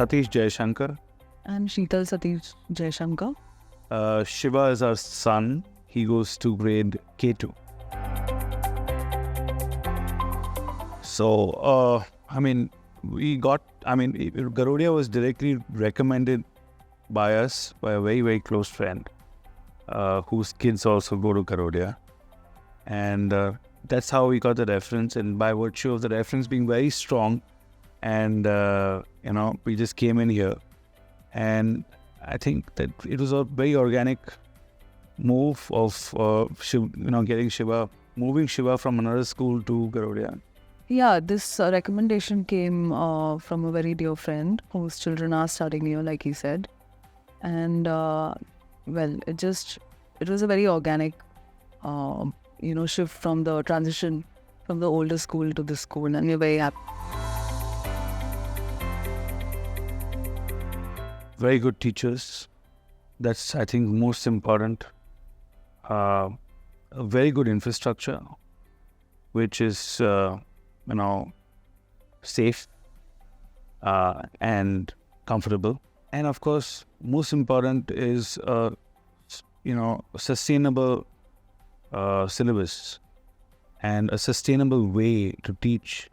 Satish Jaysankar. I'm Sheetal Satish Jaysankar. Shiva is our son. He goes to grade K2. So, Garudia was directly recommended by us by a very, very close friend whose kids also go to Garudia. And that's how we got the reference. And by virtue of the reference being very strong, and we just came in here. And I think that it was a very organic move of moving Shiva from another school to Garudia. Yeah, this recommendation came from a very dear friend whose children are studying here, like he said. And it was a very organic shift from the transition from the older school to this school, and we're very happy. Very good teachers. That's, I think, most important. A very good infrastructure, which is, safe and comfortable. And of course, most important is, sustainable syllabus and a sustainable way to teach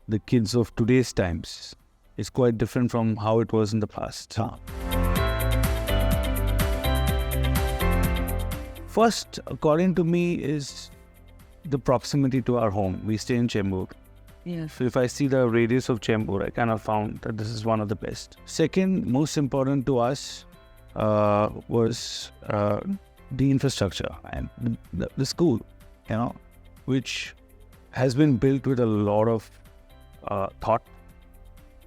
the kids of today's times. It's quite different from how it was in the past. First, according to me, is the proximity to our home. We stay in Chembur. Yes. So if I see the radius of Chembur, I kind of found that this is one of the best. Second, most important to us was the infrastructure and the school, which has been built with a lot of thought.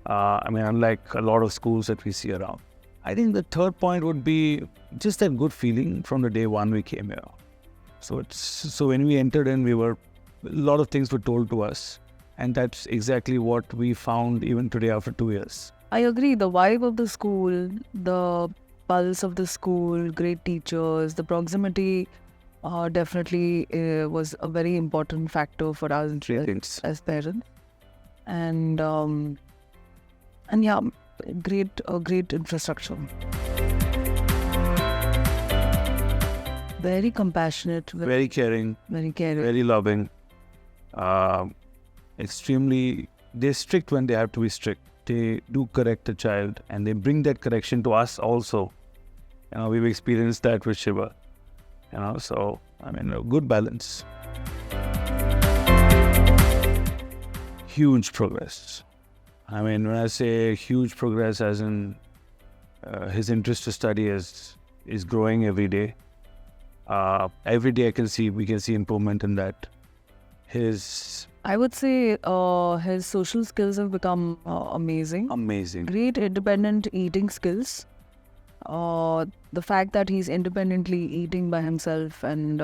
Unlike a lot of schools that we see around. I think the third point would be just that good feeling from the day one we came here. So when we entered in, a lot of things were told to us, and that's exactly what we found even today after 2 years. I agree. The vibe of the school, the pulse of the school, great teachers, the proximity definitely was a very important factor for us as parents. And yeah, great infrastructure. Very compassionate. Very caring. Very loving. They're strict when they have to be strict. They do correct the child, and they bring that correction to us also. We've experienced that with Shiva. A good balance. Huge progress. When I say huge progress, as in his interest to study is growing every day. Every day we can see improvement in that. I would say his social skills have become amazing. Amazing. Great independent eating skills. The fact that he's independently eating by himself, and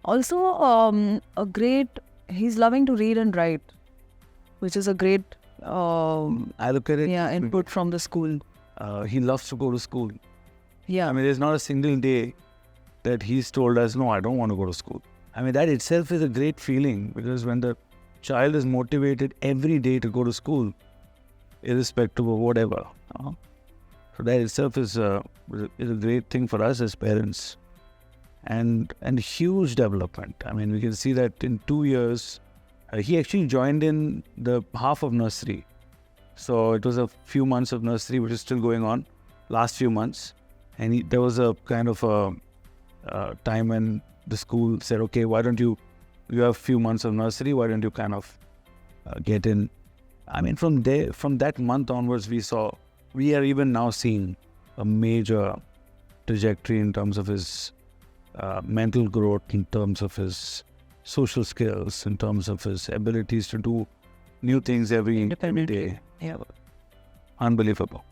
also he's loving to read and write, which is a great I look at it. Yeah, input from the school. He loves to go to school. Yeah. There's not a single day that he's told us, no, I don't want to go to school. That itself is a great feeling, because when the child is motivated every day to go to school, irrespective of whatever, so that itself is a great thing for us as parents, and huge development. We can see that in 2 years, he actually joined in the half of nursery. So it was a few months of nursery, which is still going on, last few months. And there was a kind of a time when the school said, okay, why don't you have a few months of nursery, why don't you kind of get in? From that month onwards, we are even now seeing a major trajectory in terms of his mental growth, in terms of his social skills, in terms of his abilities to do new things every day. Yeah. Unbelievable.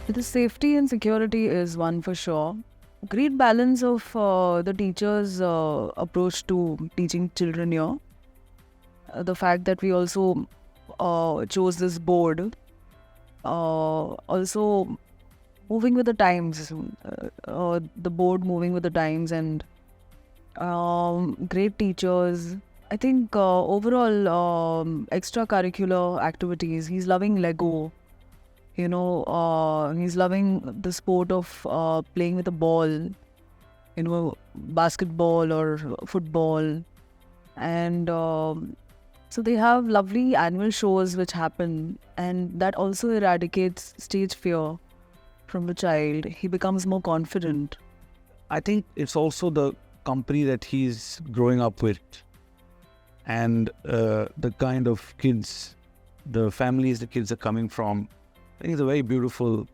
The safety and security is one for sure. Great balance of the teachers' approach to teaching children here. The fact that we also chose this board, also moving with the times, the board moving with the times, and great teachers, I think overall extracurricular activities, he's loving Lego. He's loving the sport of playing with a ball, basketball or football. And so they have lovely annual shows which happen, and that also eradicates stage fear from the child. He becomes more confident. I think it's also the company that he's growing up with, and the kind of kids, the families the kids are coming from. I think it's a very beautiful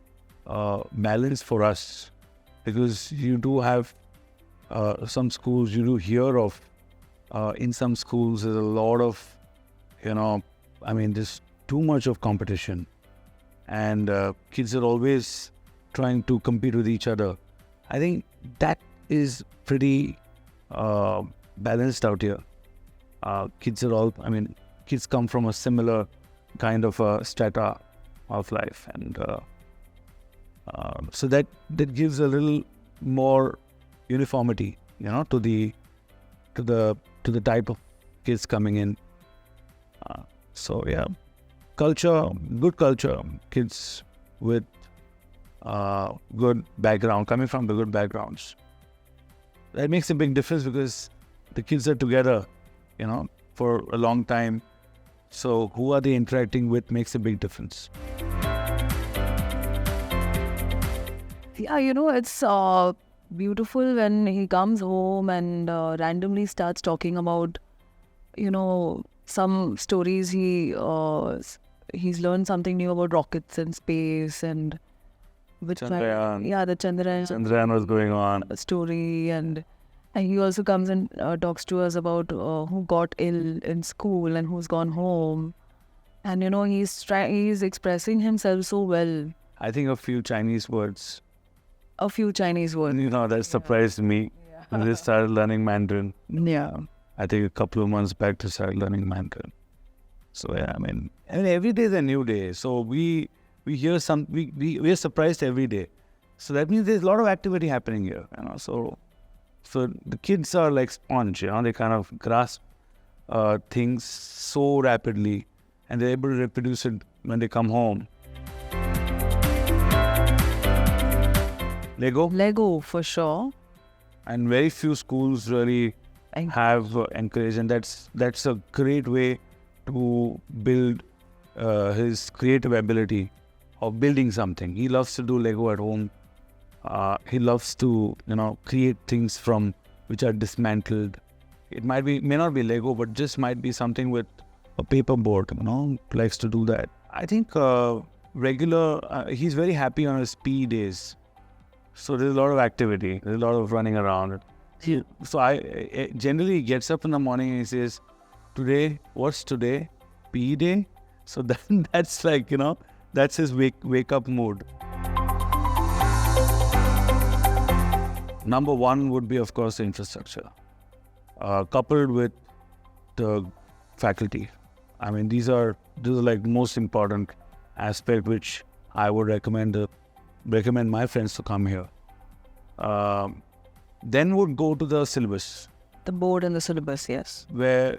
balance for us, because you do have some schools you do hear of. In some schools, there's a lot of, there's too much of competition, and kids are always trying to compete with each other. I think that is pretty balanced out here. Kids come from a similar kind of strata of life, and so that gives a little more uniformity, to the type of kids coming in. So yeah, good culture, kids with good background, coming from the good backgrounds. That makes a big difference, because the kids are together, for a long time. So who are they interacting with makes a big difference. Yeah, it's beautiful when he comes home and randomly starts talking about, some stories. He's learned something new about rockets and space, and the Chandrayaan was going on. Story, and he also comes and talks to us about who got ill in school and who's gone home, and he's expressing himself so well. I think a few Chinese words. That surprised me. Yeah. They started learning Mandarin. Yeah. I think a couple of months back they started learning Mandarin. So yeah, every day is a new day. So we hear we are surprised every day. So that means there's a lot of activity happening here. So the kids are like sponge. They kind of grasp things so rapidly, and they're able to reproduce it when they come home. Lego for sure. And very few schools really have encouraged, and that's a great way to build his creative ability of building something. He loves to do Lego at home. He loves to create things from which are dismantled. It may not be Lego, but just might be something with a paper board. Likes to do that. I think he's very happy on his PE days. So there's a lot of activity. There's a lot of running around. So I generally gets up in the morning and he says, "Today, what's today? PE day." So then that's like, that's his wake up mood. Number one would be, of course, the infrastructure, coupled with the faculty. These are like most important aspect which I would recommend my friends to come here. Then would go to the syllabus. The board and the syllabus, yes. Where,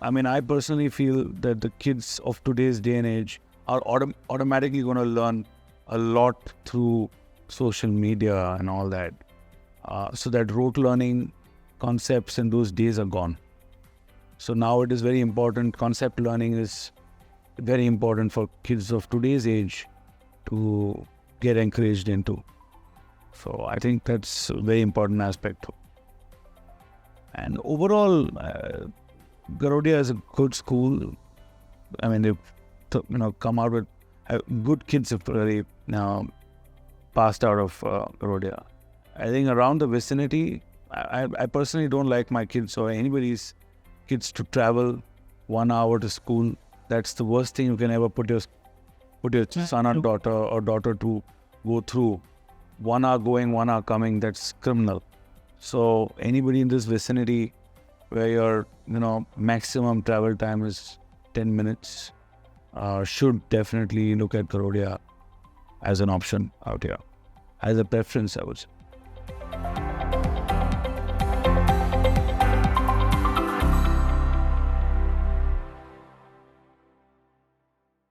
I personally feel that the kids of today's day and age are automatically going to learn a lot through social media and all that. So that rote learning concepts in those days are gone. So now it is very important. Concept learning is very important for kids of today's age to get encouraged into. So I think that's a very important aspect. And overall, Garodia is a good school. They've come out with good kids have already now passed out of Garodia. I think around the vicinity, I personally don't like my kids or anybody's kids to travel 1 hour to school. That's the worst thing you can ever put your son or daughter to go through. 1 hour going, 1 hour coming, that's criminal. So anybody in this vicinity where your maximum travel time is 10 minutes should definitely look at Garodia as an option out here, as a preference, I would say.